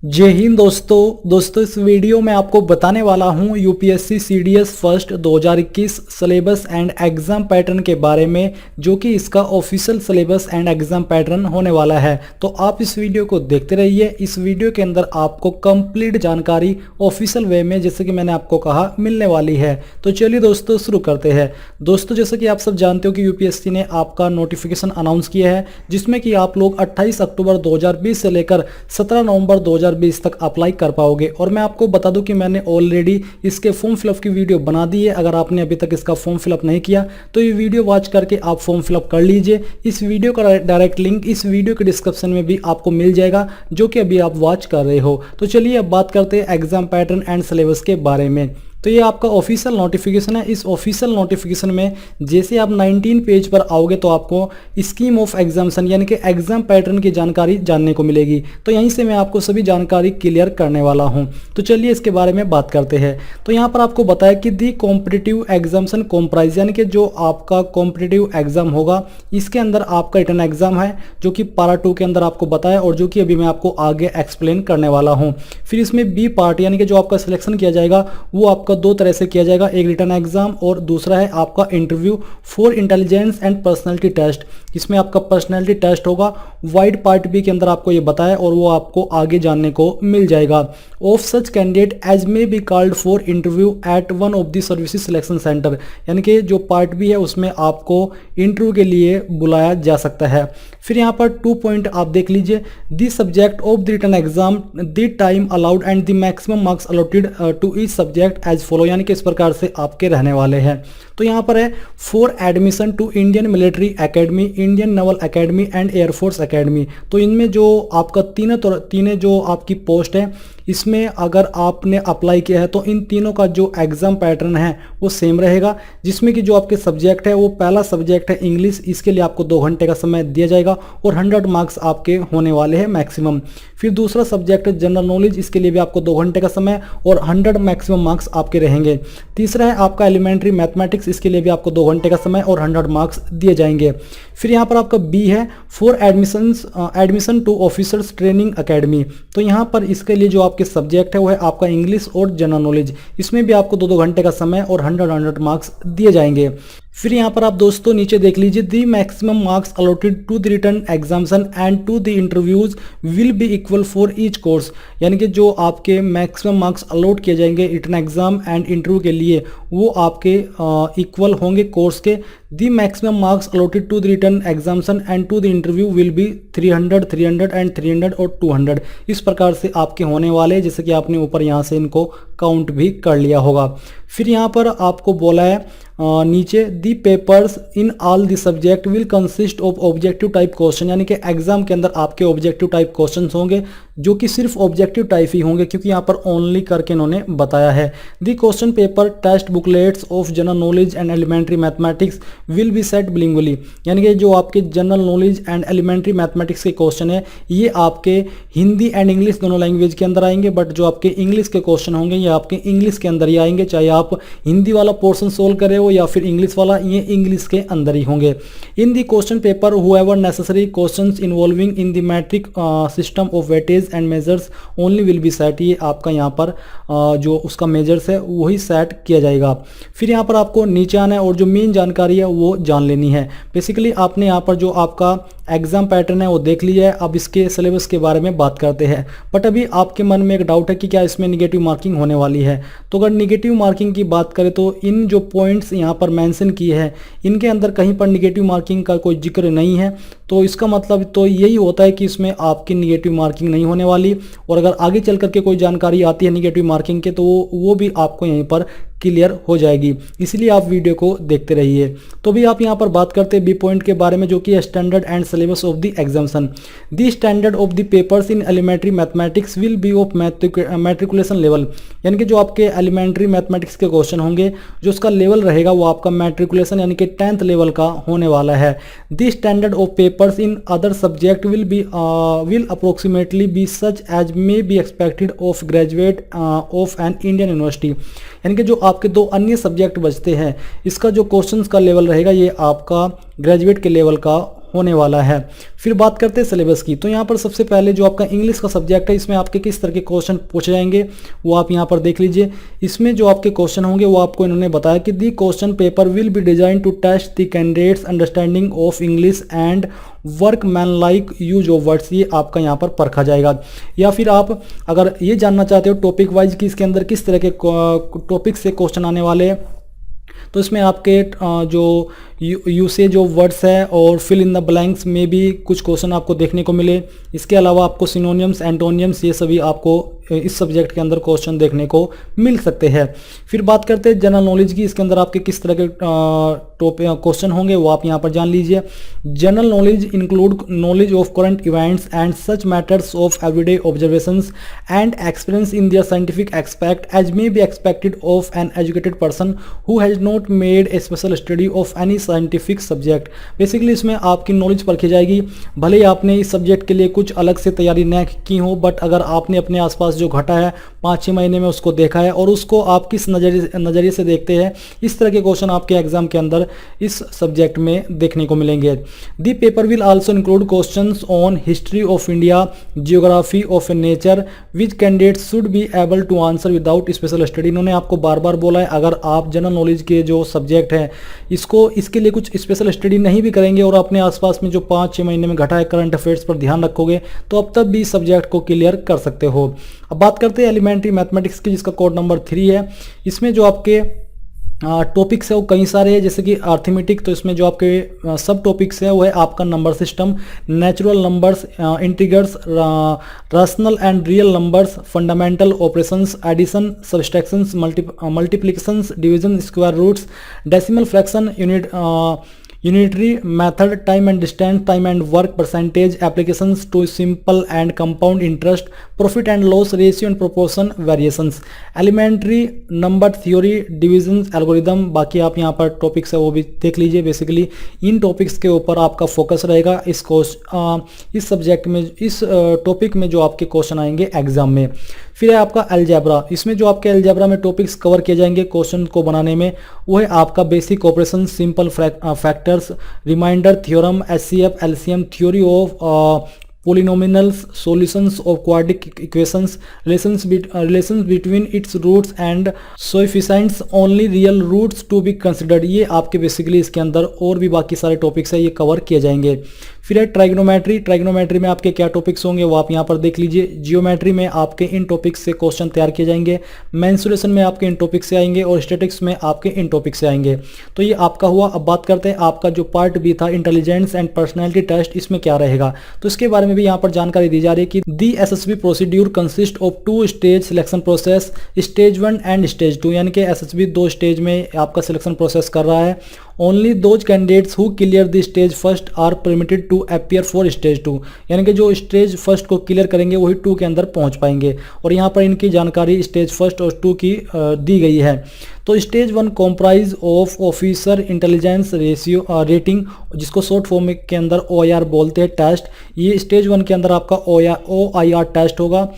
जय हिंद दोस्तों इस वीडियो में आपको बताने वाला हूं UPSC CDS first 2021 syllabus and exam pattern के बारे में, जो कि इसका official syllabus and exam pattern होने वाला है। तो आप इस वीडियो को देखते रहिए। इस वीडियो के अंदर आपको कंप्लीट जानकारी ऑफिशियल वे में, जैसे कि मैंने आपको कहा, मिलने वाली है। तो चलिए दोस्तों शुरू करते हैं। दोस्तों जैसे कि आप सब जानते हो कि यूपीएससी ने आपका नोटिफिकेशन अनाउंस किया है, जिसमें कि आप लोग 28 अक्टूबर 2020 से लेकर 17 नवंबर 2020 तक अप्लाई कर पाओगे। और मैं आपको बता दूं कि मैंने ऑलरेडी इसके फॉर्म फिलअप की वीडियो बना दी है। अगर आपने अभी तक इसका फॉर्म फिलअप नहीं किया तो ये वीडियो वॉच करके आप फॉर्म फिलअप कर लीजिए। इस वीडियो का डायरेक्ट लिंक इस वीडियो के डिस्क्रिप्शन में भी आपको मिल जाएगा, जो कि अभी आप वॉच कर रहे हो। तो चलिए अब बात करते हैं एग्जाम पैटर्न एंड सिलेबस के बारे में। तो ये आपका ऑफिशियल नोटिफिकेशन है। इस ऑफिशियल नोटिफिकेशन में जैसे आप 19 पेज पर आओगे तो आपको स्कीम ऑफ एग्जामिनेशन यानी कि एग्जाम पैटर्न की जानकारी जानने को मिलेगी। तो यहीं से मैं आपको सभी जानकारी क्लियर करने वाला हूं। तो चलिए इसके बारे में बात करते हैं। तो यहाँ पर आपको बताया कि दी कॉम्पिटिटिव एग्जामिनेशन कॉम्प्राइज, यानी कि जो आपका कॉम्पिटिटिव एग्जाम होगा, इसके अंदर आपका रिटन एग्जाम है, जो कि पारा 2 के अंदर आपको बताया और जो कि अभी मैं आपको आगे एक्सप्लेन करने वाला हूँ। फिर इसमें बी पार्ट यानी कि जो आपका सिलेक्शन किया जाएगा वो आपका दो तरह से किया जाएगा, एक रिटन एग्जाम और दूसरा है आपका interview for intelligence and personality test. इसमें आपका पर्सनालिटी टेस्ट होगा। वाइड पार्ट बी के अंदर आपको ये बताया और वो आपको आगे जानने को मिल जाएगा। Of such candidate as may be called for interview at one of the services selection centre, यानी कि जो पार्ट बी है उसमें आपको इंटरव्यू के लिए बुलाया जा सकता है। फिर यहाँ पर 2 पॉइंट आप देख लीजिए। The subject of the written exam, the time allowed and the maximum marks allotted to each subject as follow, यानी कि इस प्रकार से आपके रहने वाले हैं। तो यहाँ पर है for admission to Indian military academy, Indian naval academy and air force academy. तो इनमें जो आपका तीनों जो आपकी पोस्ट है, इसमें अगर आपने अप्लाई किया है तो इन तीनों का जो एग्जाम पैटर्न है वो सेम रहेगा, जिसमें कि जो आपके सब्जेक्ट है वो पहला सब्जेक्ट है इंग्लिश। इसके लिए आपको 2 घंटे का समय दिया जाएगा और 100 मार्क्स आपके होने वाले हैं मैक्सिमम। फिर दूसरा सब्जेक्ट है जनरल नॉलेज, इसके लिए भी आपको 2 घंटे का समय और 100 मैक्सिमम मार्क्स आपके रहेंगे। तीसरा है आपका एलिमेंट्री मैथमेटिक्स, इसके लिए भी आपको 2 घंटे का समय और 100 मार्क्स दिए जाएंगे। फिर यहाँ पर आपका बी है for admission to officers training academy. तो यहाँ पर इसके लिए जो आपके सब्जेक्ट है वो है आपका इंग्लिश और जनरल नॉलेज। इसमें भी आपको 2-2 घंटे का समय और 100 मार्क्स दिए जाएंगे। फिर यहाँ पर आप दोस्तों नीचे देख लीजिए, the maximum marks allotted to the written examination and to the interviews will be equal for each course, यानी कि जो आपके मैक्सिमम मार्क्स अलॉट किए जाएंगे रिटन एग्जाम एंड इंटरव्यू के लिए वो आपके इक्वल होंगे कोर्स के। The maximum marks allotted to the written examination and to the interview will be 300, 300 and 300 और 200। इस प्रकार से आपके होने वाले, जैसे कि आपने ऊपर यहाँ से इनको काउंट भी कर लिया होगा। फिर यहाँ पर आपको बोला है नीचे, the papers in all the subject will consist of objective type question, यानी कि एग्जाम के अंदर आपके ऑब्जेक्टिव टाइप क्वेश्चंस होंगे, जो कि सिर्फ ऑब्जेक्टिव टाइप ही होंगे, क्योंकि यहाँ पर ओनली करके इन्होंने बताया है। The question paper test booklets of general knowledge and elementary mathematics will be set bilingually, यानी कि जो आपके general knowledge and elementary mathematics के क्वेश्चन है ये आपके हिंदी एंड इंग्लिश दोनों लैंग्वेज के अंदर आएंगे, बट जो आपके इंग्लिश के क्वेश्चन होंगे ये आपके इंग्लिश के अंदर ही आएंगे, चाहे आप हिंदी वाला पोर्शन सोल्व करे हो या फिर इंग्लिश वाला, ये इंग्लिश के अंदर ही होंगे। In the question paper however necessary questions involving in the metric system of weightage and measures only will be set, ये आपका यहाँ पर जो उसका मेजर्स है वही सेट किया जाएगा। फिर यहाँ पर आपको नीचे आना है और जो मेन जानकारी है वो जान लेनी है। बेसिकली आपने यहाँ पर जो आपका एग्जाम पैटर्न है वो देख लिया है। अब इसके सिलेबस के बारे में बात करते हैं। बट अभी आपके मन में एक डाउट है कि क्या इसमें निगेटिव मार्किंग होने वाली है। तो अगर निगेटिव मार्किंग की बात करें तो इन जो पॉइंट्स यहाँ पर मेंशन किए हैं इनके अंदर कहीं पर निगेटिव मार्किंग का कोई जिक्र नहीं है। तो इसका मतलब तो यही होता है कि इसमें आपकी निगेटिव मार्किंग नहीं होने वाली, और अगर आगे चल करके कोई जानकारी आती है निगेटिव मार्किंग के तो वो भी आपको यहीं पर क्लियर हो जाएगी। इसलिए आप वीडियो को देखते रहिए। तो भी आप यहाँ पर बात करते हैं बी पॉइंट के बारे में, जो कि standard and syllabus of the examination. The standard of the papers in elementary mathematics will be of matriculation level, यानी कि जो आपके एलिमेंट्री मैथमेटिक्स के क्वेश्चन होंगे जो उसका लेवल रहेगा वो आपका मैट्रिकुलेशन यानी कि 10th लेवल का होने वाला है। The standard of papers in other subject will approximately be such as may be expected of graduate of an Indian university, यानी कि जो आपके 2 अन्य सब्जेक्ट बचते हैं इसका जो क्वेश्चंस का लेवल रहेगा ये आपका ग्रेजुएट के लेवल का होने वाला है। फिर बात करते हैं सिलेबस की, तो यहाँ पर सबसे पहले जो आपका इंग्लिश का सब्जेक्ट है इसमें आपके किस तरह के क्वेश्चन पूछे जाएंगे वो आप यहाँ पर देख लीजिए। इसमें जो आपके क्वेश्चन होंगे वो आपको इन्होंने बताया कि the question paper will be design to test the candidates understanding of English and workmanlike use of words, ये आपका यहाँ पर परखा जाएगा। या फिर आप अगर ये जानना चाहते हो टॉपिक वाइज कि इसके अंदर किस तरह के टॉपिक से क्वेश्चन आने वाले हैं, तो इसमें आपके जो यूसेज ऑफ वर्ड्स है और फिल इन द ब्लैंक्स में भी कुछ क्वेश्चन आपको देखने को मिले। इसके अलावा आपको सिनोनियम्स, एंटोनियम्स, ये सभी आपको इस सब्जेक्ट के अंदर क्वेश्चन देखने को मिल सकते हैं। फिर बात करते हैं जनरल नॉलेज की, इसके अंदर आपके किस तरह के क्वेश्चन होंगे वो आप यहाँ पर जान लीजिए। General knowledge include knowledge of current events and such matters of everyday observations and experience in their scientific aspect as may be expected of an educated person who has not made a special study of any scientific subject. Basically इसमें आपकी knowledge परखी जाएगी, भले ही आपने इस subject के लिए कुछ अलग से तैयारी न की हो, बट अगर आपने अपने आसपास जो घटा है 5-6 महीने में उसको देखा है और उसको आप किस नज़रिए से देखते हैं, इस तरह के क्वेश्चन आपके एग्जाम के अंदर इस सब्जेक्ट में देखने को मिलेंगे। The paper will also include questions on history of India, geography of nature which candidates should be able to answer without special study. इन्होंने आपको बार बार बोला है अगर आप जनरल नॉलेज के जो सब्जेक्ट है इसके लिए कुछ स्पेशल स्टडी नहीं भी करेंगे और अपने आसपास में जो 5-6 महीने में घटा है करंट अफेयर्स पर ध्यान रखोगे तो अब तक भी सब्जेक्ट को क्लियर कर सकते हो। अब बात करते हैं एलिमेंट्री मैथमेटिक्स की, जिसका कोड नंबर 3 है। इसमें जो आपके टॉपिक्स है वो कई सारे हैं, जैसे कि अर्थमेटिक, तो इसमें जो आपके सब टॉपिक्स है वो है आपका number system, natural numbers, integrals, rational and real numbers, fundamental operations, addition, subtractions, multiplications, division, square roots, decimal fraction, unitary method, time and distance, time and work, percentage, applications to simple and compound interest, profit and loss ratio and proportion variations, elementary number theory, division, algorithm. बाकी आप यहाँ पर topics है वो भी देख लीजिए। Basically इन topics के ऊपर आपका फोकस रहेगा इस सब्जेक्ट में, इस टॉपिक में जो आपके क्वेश्चन आएंगे एग्जाम में। फिर है आपका अलजेब्रा, इसमें जो आपके अलजेब्रा में टॉपिक्स कवर किए जाएंगे क्वेश्चन को बनाने में वो है आपका basic operation, simple factors, remainder theorem, HCF, LCM, theory of polynomials, solutions of quadratic equations, relations between its roots and coefficients, only real roots to be considered। ये आपके बेसिकली इसके अंदर और भी बाकी सारे टॉपिक्स है ये कवर किए जाएंगे। फिर है ट्राइग्नोमेट्री, ट्राइग्नोमेट्री में आपके क्या टॉपिक्स होंगे वो आप यहाँ पर देख लीजिए। जियोमेट्री में आपके इन टॉपिक्स से क्वेश्चन तैयार किए जाएंगे, मेंसुरेशन में आपके इन टॉपिक से आएंगे और स्टैटिक्स में आपके इन टॉपिक से आएंगे। तो ये आपका हुआ। अब बात करते हैं आपका जो पार्ट बी था इंटेलिजेंस एंड पर्सनैलिटी टेस्ट, इसमें क्या रहेगा, तो इसके बारे में भी यहाँ पर जानकारी दी जा रही है कि the SSB procedure consist of 2 stage selection process, stage 1 and stage 2, यानी कि एसएसबी 2 स्टेज में आपका सिलेक्शन प्रोसेस कर रहा है। Only those candidates who clear the stage first are permitted to appear for stage 2, यानी कि जो स्टेज फर्स्ट को क्लियर करेंगे वही 2 के अंदर पहुंच पाएंगे। और यहाँ पर इनकी जानकारी स्टेज फर्स्ट और 2 की दी गई है। तो stage 1 comprise of officer intelligence rating, जिसको शॉर्ट फॉर्म के अंदर OIR बोलते हैं टेस्ट। ये स्टेज 1 के अंदर आपका OIR टेस्ट होगा।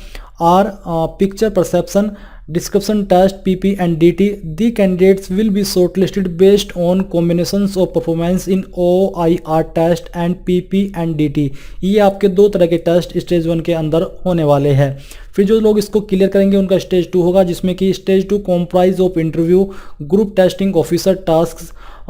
Are picture perception, description test, PP and DT. The candidates will be shortlisted based on combinations of performance in OIR test and PP and DT। ये आपके 2 तरह के टेस्ट स्टेज 1 के अंदर होने वाले हैं। फिर जो लोग इसको क्लियर करेंगे उनका स्टेज 2 होगा, जिसमें कि stage 2 comprise of interview, group testing, officer task,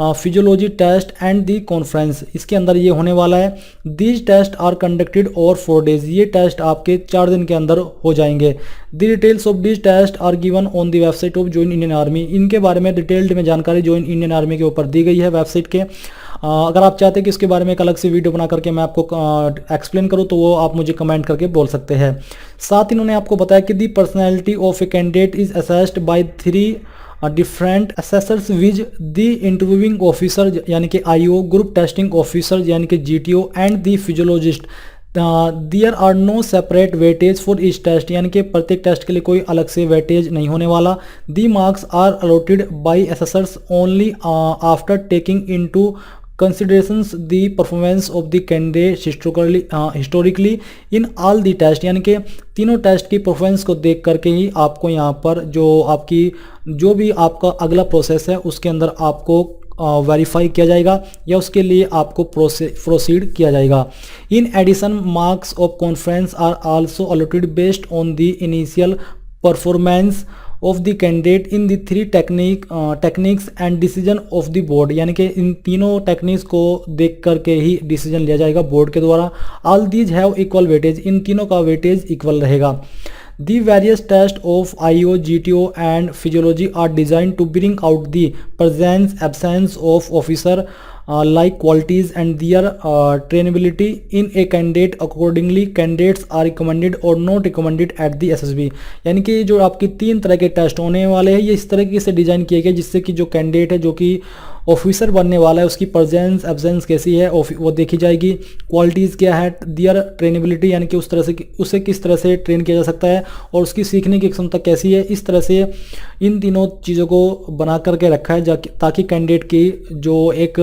physiology test and the conference. इसके अंदर ये होने वाला है। These test are conducted over 4 days, ये टेस्ट आपके 4 दिन के अंदर हो जाएंगे। The details of these test are given on the website of join Indian army. इनके बारे में डिटेल्ड में जानकारी ज्वाइन इंडियन आर्मी के ऊपर दी गई है वेबसाइट के। अगर आप चाहते हैं कि इसके बारे में एक अलग से वीडियो बना करके मैं आपको एक्सप्लेन करूं तो वो आप मुझे कमेंट करके बोल सकते हैं। साथ इन्होंने आपको बताया कि the personality of a candidate is assessed by 3 different assessors viz the interviewing officer यानी कि IO, ग्रुप टेस्टिंग ऑफिसर यानी कि GTO and the physiologist. There are no separate weightage for each test, यानी कि प्रत्येक टेस्ट के लिए कोई अलग से वेटेज नहीं होने वाला। The marks are allotted by assessors only after taking into considerations the performance of the candidate historically in all the test, यानी कि तीनों टेस्ट की परफॉर्मेंस को देख करके ही आपको यहाँ पर जो भी आपका अगला प्रोसेस है उसके अंदर आपको वेरीफाई किया जाएगा या उसके लिए आपको प्रोसीड किया जाएगा। In addition marks of conference are also allotted based on the initial performance of the candidate in the three techniques and decision of the board, यानी कि इन तीनों टेक्निक्स को देख करके ही डिसीजन लिया जाएगा बोर्ड के द्वारा। All these have equal weightage, इन तीनों का वेटेज इक्वल रहेगा। The various tests of IO, GTO and physiology are designed to bring out the presence, absence of officer like qualities and their trainability in a candidate. Accordingly, candidates are recommended or not recommended at the SSB। यानी कि जो आपके 3 तरह के test होने वाले हैं ये इस तरीके से डिज़ाइन किए गए जिससे कि जो कैंडिडेट है जो कि ऑफिसर बनने वाला है उसकी प्रेजेंस एब्सेंस कैसी है वो देखी जाएगी, क्वालिटीज़ क्या है, दियर ट्रेनेबिलिटी यानी कि उस तरह से उसे किस तरह से ट्रेन किया जा सकता है और उसकी सीखने की क्षमता कैसी है। इस तरह से इन तीनों चीज़ों को बना करके रखा है ताकि कैंडिडेट की जो एक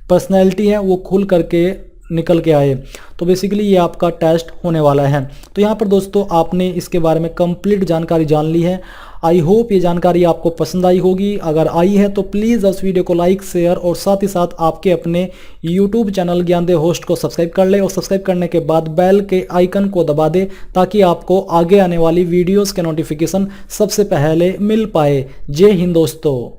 पर्सनैलिटी है वो खुल करके निकल के आए। तो बेसिकली ये आपका टेस्ट होने वाला है। तो यहाँ पर दोस्तों आपने इसके बारे में कंप्लीट जानकारी जान ली है। आई होप ये जानकारी आपको पसंद आई होगी। अगर आई है तो प्लीज़ उस वीडियो को लाइक शेयर और साथ ही साथ आपके अपने यूट्यूब चैनल ज्ञानदेव होस्ट को सब्सक्राइब कर ले और सब्सक्राइब करने के बाद बेल के आइकन को दबा दे ताकि आपको आगे आने वाली वीडियोज़ के नोटिफिकेशन सबसे पहले मिल पाए। जय हिंद दोस्तों।